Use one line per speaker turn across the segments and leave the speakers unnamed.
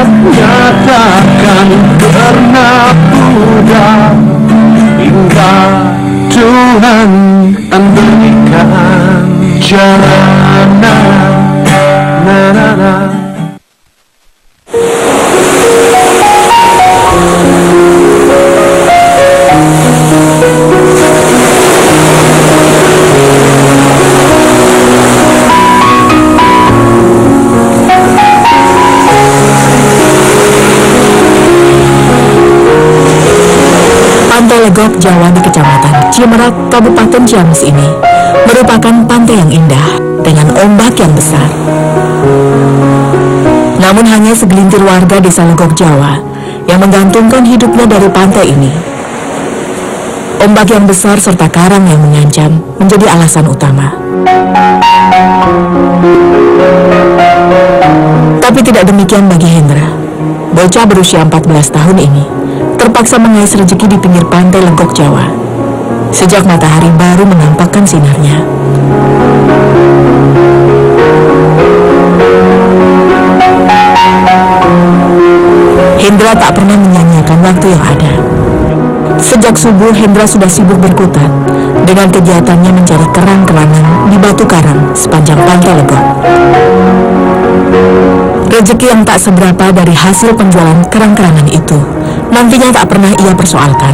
nyatakan pernah mudah hingga Tuhan akan berikan jalan.
Pantai Legok Jawa di Kecamatan Cimerak, Kabupaten Ciamis ini merupakan pantai yang indah dengan ombak yang besar. Namun hanya segelintir warga desa Legok Jawa yang menggantungkan hidupnya dari pantai ini. Ombak yang besar serta karang yang mengancam menjadi alasan utama. Tapi tidak demikian bagi Hendra. Bocah berusia 14 tahun ini terpaksa mengais rezeki di pinggir pantai Legok Jawa sejak matahari baru menampakkan sinarnya. Hendra tak pernah menyanyiakan waktu yang ada. Sejak subuh, Hendra sudah sibuk berkutat dengan kegiatannya mencari kerang-kerangan di batu karang sepanjang pantai Legok. Rezeki yang tak seberapa dari hasil penjualan kerang-kerangan itu nantinya tak pernah ia persoalkan.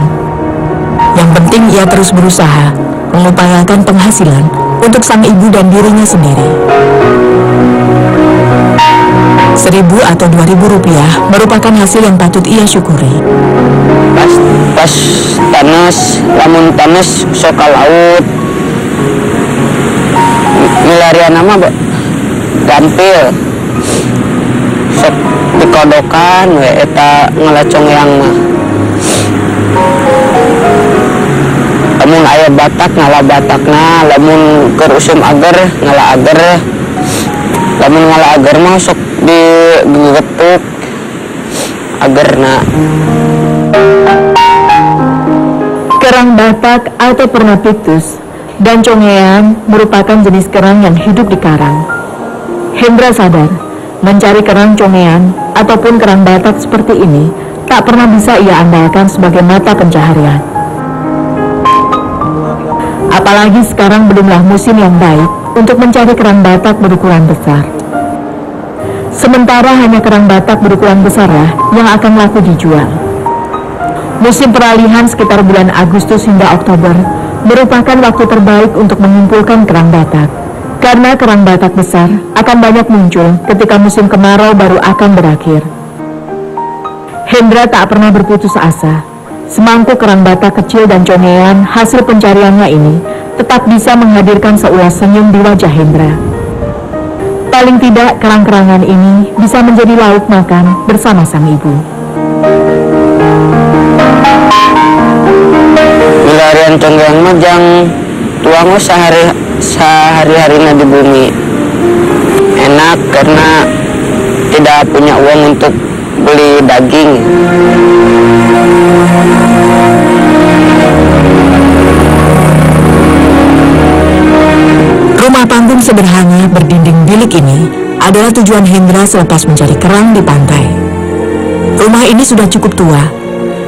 Yang penting ia terus berusaha mengupayakan penghasilan untuk sang ibu dan dirinya sendiri. 1.000 atau 2.000 rupiah merupakan hasil yang patut ia syukuri.
Pas tanes, lamun tanes sok ka laut. Milarian nama gampil. Sok dikodokan we eta ngelacong yang mah. Lamun aya batak ngala batakna, lamun keur usum ager ngala ager. Lamun ngala ager mah sok digetuk agerna.
Kerang batak atau Pernapictus dan congean merupakan jenis kerang yang hidup di karang. Hendra sadar, mencari kerang congean ataupun kerang batak seperti ini tak pernah bisa ia andalkan sebagai mata pencaharian. Apalagi sekarang belumlah musim yang baik untuk mencari kerang batak berukuran besar. Sementara hanya kerang batak berukuran besarlah yang akan laku dijual. Musim peralihan sekitar bulan Agustus hingga Oktober merupakan waktu terbaik untuk mengumpulkan kerang batak. Karena kerang batak besar akan banyak muncul ketika musim kemarau baru akan berakhir. Hendra tak pernah berputus asa. Semangkuk kerang batak kecil dan congean hasil pencariannya ini tetap bisa menghadirkan seulas senyum di wajah Hendra. Paling tidak kerang-kerangan ini bisa menjadi lauk makan bersama sang ibu.
Milarian conggeng majang tuang sehari-harinya di bumi. Enak karena tidak punya uang untuk beli daging.
Rumah panggung sederhana berdinding bilik ini adalah tujuan Hendra selepas mencari kerang di pantai. Rumah ini sudah cukup tua.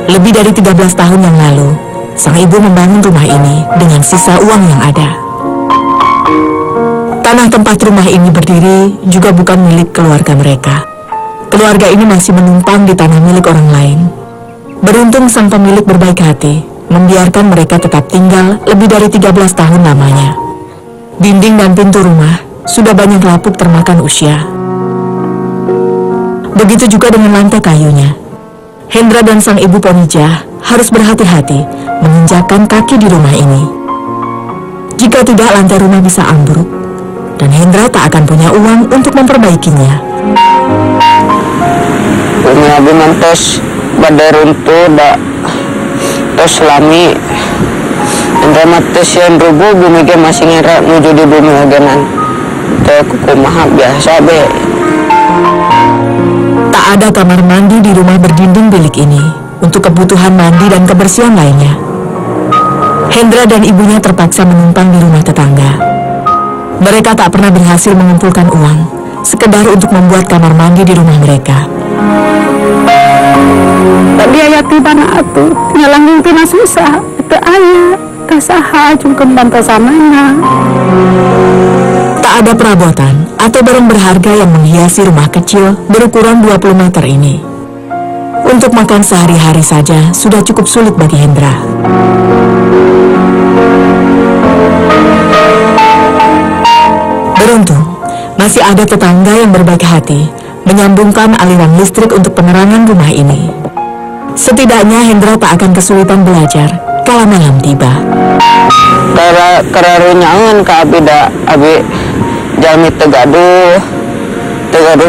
Lebih dari 13 tahun yang lalu, sang ibu membangun rumah ini dengan sisa uang yang ada. Tanah tempat rumah ini berdiri juga bukan milik keluarga mereka. Keluarga ini masih menumpang di tanah milik orang lain. Beruntung sang pemilik berbaik hati, membiarkan mereka tetap tinggal lebih dari 13 tahun lamanya. Dinding dan pintu rumah sudah banyak lapuk termakan usia. Begitu juga dengan lantai kayunya. Hendra dan sang ibu Ponija harus berhati-hati menginjakkan kaki di rumah ini. Jika tidak, lantai rumah bisa ambruk, dan Hendra tak akan punya uang untuk memperbaikinya.
Bumi abi mantos badai runtuh da tos lami. Hendra mates yang rubuh bumi ge masih ngira menuju di bumi ogenan. Teu kumaha biasa be.
Tak ada kamar mandi di rumah berdinding bilik ini untuk kebutuhan mandi dan kebersihan lainnya. Hendra dan ibunya terpaksa menumpang di rumah tetangga. Mereka tak pernah berhasil mengumpulkan uang sekedar untuk membuat kamar mandi di rumah mereka.
Tak biaya tiba na atuh, tinggal langgeng tina susah, itu ayah, kasaha, cungkem bantu samana.
Tak ada perabotan atau barang berharga yang menghiasi rumah kecil berukuran 20 meter ini. Untuk makan sehari-hari saja sudah cukup sulit bagi Hendra. Beruntung, masih ada tetangga yang berbaik hati menyambungkan aliran listrik untuk penerangan rumah ini. Setidaknya Hendra tak akan kesulitan belajar kala malam tiba.
Kararunyangan ka abi da abi jami tegaduh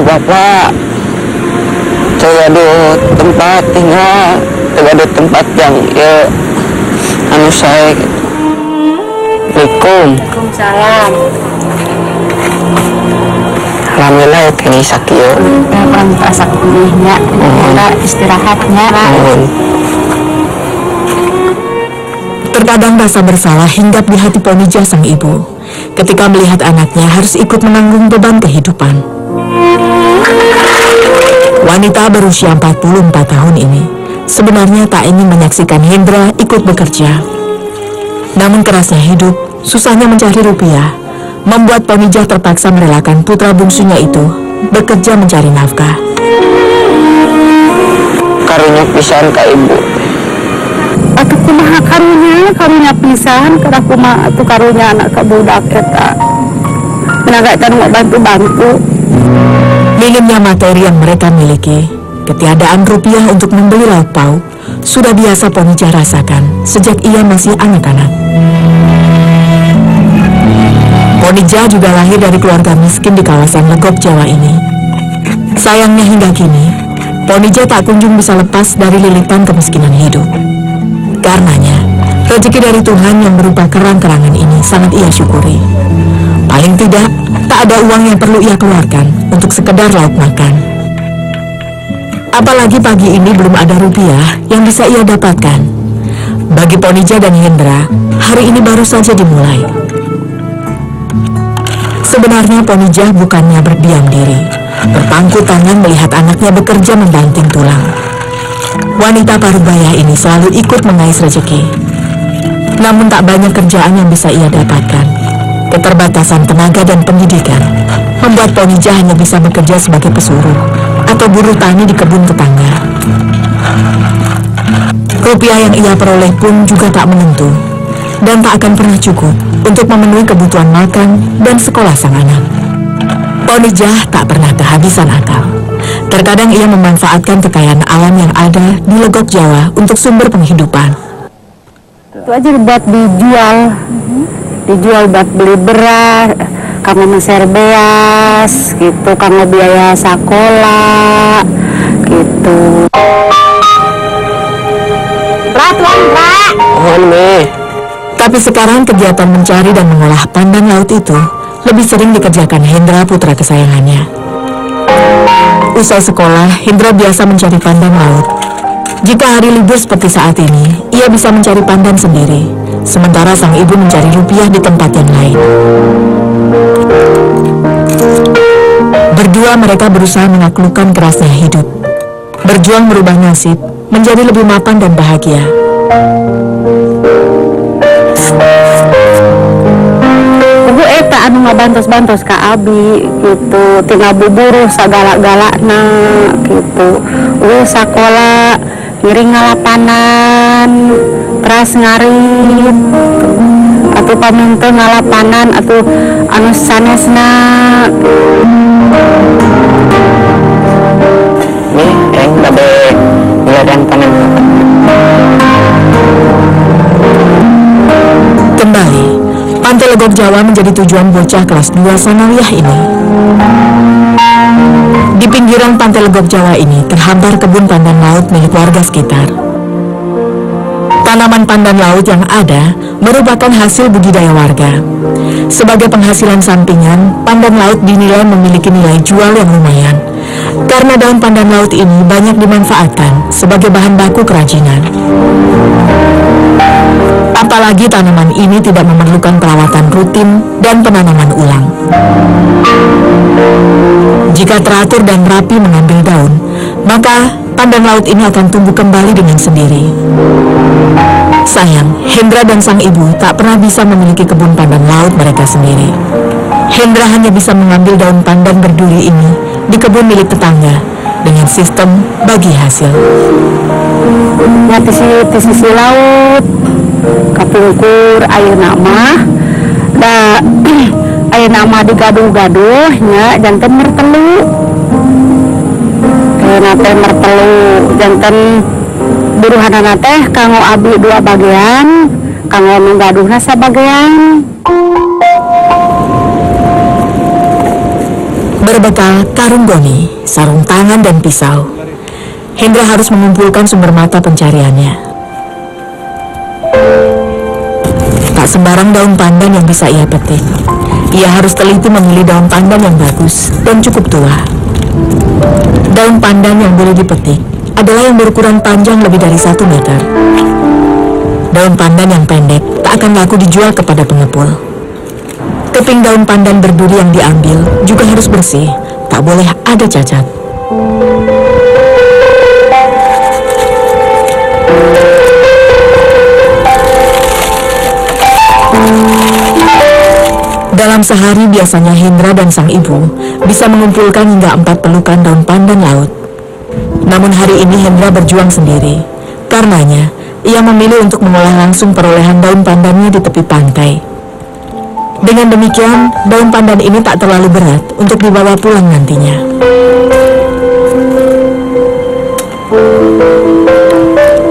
bapak, tegaduh tempat tinggal, tegaduh tempat yang ya anu saya.
Waalaikumsalam.
Alhamdulillah kini sakit.
Kurang pasak pulihnya, istirahatnya.
Terkadang rasa bersalah hinggap di hati Ponija sang ibu ketika melihat anaknya harus ikut menanggung beban kehidupan. Wanita berusia 44 tahun ini sebenarnya tak ingin menyaksikan Hendra ikut bekerja. Namun kerasnya hidup, susahnya mencari rupiah, membuat Ponija terpaksa merelakan putra bungsunya itu bekerja mencari nafkah.
Karunya pisan ka ibu.
Atuh kumaha karunya pisan, kada kumaha atuh karunya anak ka budak eta. Menaga eta nu bantu-bantu.
Minimnya materi yang mereka miliki, ketiadaan rupiah untuk membeli lauk pauk, sudah biasa Ponija rasakan sejak ia masih anak-anak. Ponija juga lahir dari keluarga miskin di kawasan Legok, Jawa ini. Sayangnya hingga kini, Ponija tak kunjung bisa lepas dari lilitan kemiskinan hidup. Karenanya, rezeki dari Tuhan yang berupa kerang-kerangan ini sangat ia syukuri. Paling tidak, tak ada uang yang perlu ia keluarkan untuk sekedar lauk makan. Apalagi pagi ini belum ada rupiah yang bisa ia dapatkan. Bagi Ponija dan Hendra, hari ini baru saja dimulai. Sebenarnya Ponija bukannya berdiam diri, berpangku tangan melihat anaknya bekerja membanting tulang. Wanita parubaya ini selalu ikut mengais rezeki. Namun tak banyak kerjaan yang bisa ia dapatkan. Keterbatasan tenaga dan pendidikan membuat Ponija hanya bisa bekerja sebagai pesuruh atau buruh tani di kebun tetangga. Rupiah yang ia peroleh pun juga tak menentu dan tak akan pernah cukup untuk memenuhi kebutuhan makan dan sekolah sang anak. Ponija tak pernah kehabisan akal. Terkadang ia memanfaatkan kekayaan alam yang ada di Legok, Jawa untuk sumber penghidupan.
Itu aja buat dijual buat beli beras, kanggo meser beas, gitu, kanggo biaya sekolah, gitu.
Tapi sekarang kegiatan mencari dan mengolah pandan laut itu lebih sering dikerjakan Hendra, putra kesayangannya. Usai sekolah, Hendra biasa mencari pandan laut. Jika hari libur seperti saat ini, ia bisa mencari pandan sendiri, sementara sang ibu mencari rupiah di tempat yang lain. Berdua mereka berusaha menaklukkan kerasnya hidup, berjuang merubah nasib menjadi lebih mapan dan bahagia.
Ibu eta anu ngabantos-bantos ka abi gitu, tinggal buburu sagala-galana gitu. Sakola ngiring ngalapanan, teras ngarit atuh paminten ngalapanan atuh anu sanesna.
Nih, yang bade ladang panen.
Kembali, Pantai Legok Jawa menjadi tujuan bocah kelas 2 sanawiyah ini. Di pinggiran Pantai Legok Jawa ini terhampar kebun pandan laut milik warga sekitar. Tanaman pandan laut yang ada merupakan hasil budidaya warga. Sebagai penghasilan sampingan, pandan laut dinilai memiliki nilai jual yang lumayan, karena daun pandan laut ini banyak dimanfaatkan sebagai bahan baku kerajinan. Apalagi tanaman ini tidak memerlukan perawatan rutin dan penanaman ulang. Jika teratur dan rapi mengambil daun, Disangka pandan laut ini akan tumbuh kembali dengan sendiri. Sayang, Hendra dan sang ibu tak pernah bisa memiliki kebun pandan laut mereka sendiri. Hendra hanya bisa mengambil daun pandan berduri ini di kebun milik tetangga dengan sistem bagi hasil.
Ya di sisi laut kapungkur ayeuna mah da ayeuna mah digaduh-gaduhnya janten mertelu. Ayeuna teh mertelu janten buruhanana teh kanggo abdi 2 bagian, kanggo nu gaduhna sabagean.
Berbekal karung goni, sarung tangan dan pisau, Hendra harus mengumpulkan sumber mata pencariannya. Tak sembarang daun pandan yang bisa ia petik. Ia harus teliti memilih daun pandan yang bagus dan cukup tua. Daun pandan yang boleh dipetik adalah yang berukuran panjang lebih dari 1 meter. Daun pandan yang pendek tak akan laku dijual kepada pengepul. Keping daun pandan berduri yang diambil juga harus bersih, tak boleh ada cacat. Dalam sehari biasanya Hendra dan sang ibu bisa mengumpulkan hingga 4 pelukan daun pandan laut. Namun hari ini Hendra berjuang sendiri. Karenanya, ia memilih untuk mengolah langsung perolehan daun pandannya di tepi pantai. Dengan demikian, daun pandan ini tak terlalu berat untuk dibawa pulang nantinya.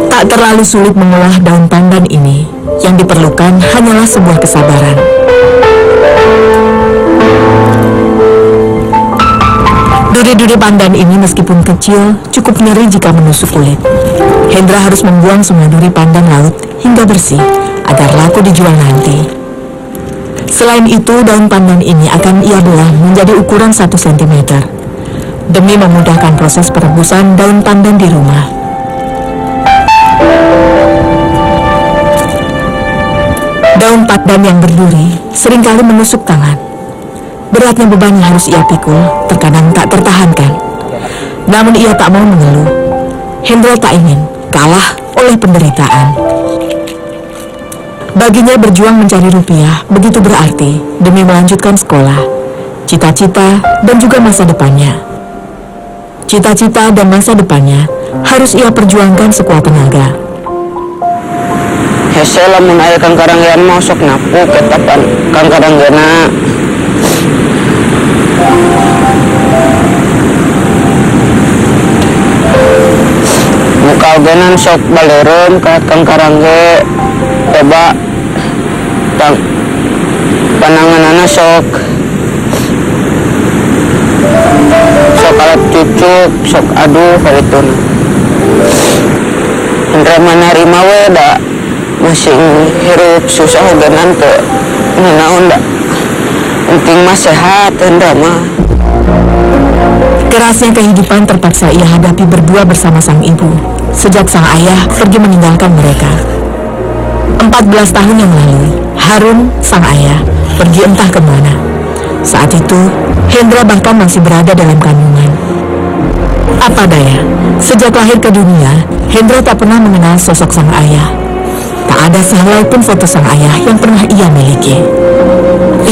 Tak terlalu sulit mengolah daun pandan ini. Yang diperlukan hanyalah sebuah kesabaran. Duri-duri pandan ini meskipun kecil, cukup nyeri jika menusuk kulit. Hendra harus membuang semua duri pandan laut hingga bersih, agar laku dijual nanti. Selain itu, daun pandan ini akan ia belah menjadi ukuran 1 cm, demi memudahkan proses perebusan daun pandan di rumah. Daun pandan yang berduri seringkali menusuk tangan. Beratnya beban yang harus ia pikul terkadang tak tertahankan. Namun ia tak mau mengeluh. Hendra tak ingin kalah oleh penderitaan. Baginya berjuang mencari rupiah begitu berarti demi melanjutkan sekolah, cita-cita dan juga masa depannya. Cita-cita dan masa depannya harus ia perjuangkan sekuat tenaga.
Hese lamun aya kang karanggean mau sok napu ketapan kang karanggeana. Muka ogenan sok balereum ka kang karangge coba tang pananganana sok alat cucuk sok aduh kalitun Hendra manarima we da masih hirup susah ogenan teu nanaon da penting mah sehat Hendra mah.
Kerasnya kehidupan terpaksa ia hadapi berdua bersama sang ibu sejak sang ayah pergi meninggalkan mereka. 14 tahun yang lalu, Harun, sang ayah, pergi entah kemana. Saat itu, Hendra bahkan masih berada dalam kandungan. Apa daya, sejak lahir ke dunia, Hendra tak pernah mengenal sosok sang ayah. Tak ada sehelai pun foto sang ayah yang pernah ia miliki.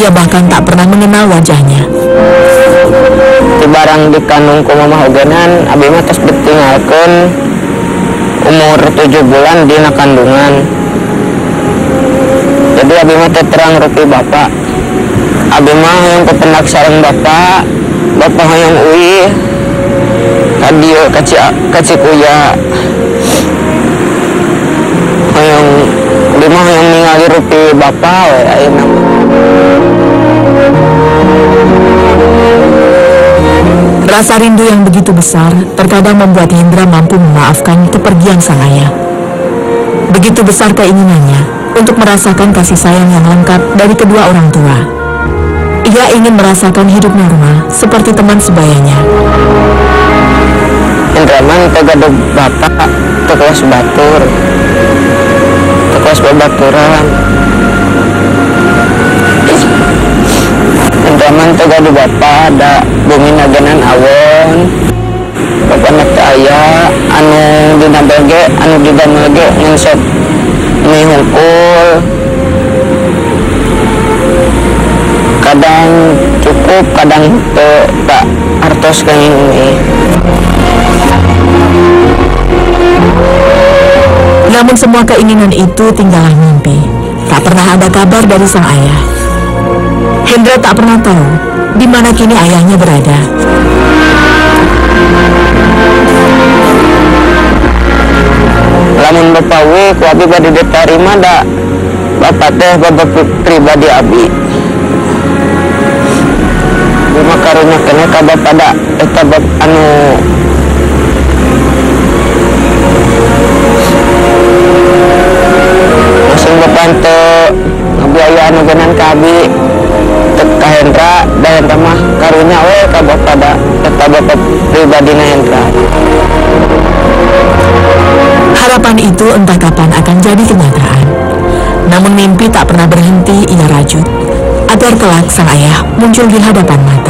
Ia bahkan tak pernah mengenal wajahnya.
Di barang dikandung ku mamah ogenan, abi mah tos ditinggalkeun umur 7 bulan dina kandungan. Jadi abi mah teh terang rupi bapak. Abi mah yang kependak sareng bapak hoyong uih ka dieu ka Cikuya. Hoyong abi mah hoyong ningali rupi bapak we ayeuna.
Rasa rindu yang begitu besar terkadang membuat Hendra mampu memaafkan kepergian sang ayah. Begitu besar keinginannya untuk merasakan kasih sayang yang lengkap dari kedua orang tua. Ia ingin merasakan hidup normal seperti teman sebayanya.
Hendra man teu gaduh bapak, teu kelas batur, teu kelas babaturan. Hendra man teu gaduh bapak, da bumi nagenan awon. Bapak nata aya anu dina bage anu didamel ge ngan sok mie hungkul. Kadang cukup, kadang teu tak artos ka ini.
Namun semua keinginan itu tinggallah mimpi. Tak pernah ada kabar dari sang ayah. Hendra tak pernah tahu di mana kini ayahnya berada.
Lamun bapak we ku abi bade ditarima da bapak teh bapak pribadi abi. Cuma karunya kena ka bapak da eta bab anu masing bapak teu ngabiaya anu genan ka abi teu ka Hendra da Hendra mah karunya we ka bapak da eta bapak pribadina Hendra.
Harapan itu entah kapan akan jadi kenyataan. Namun mimpi tak pernah berhenti ia rajut agar kelak sang ayah muncul di hadapan mata.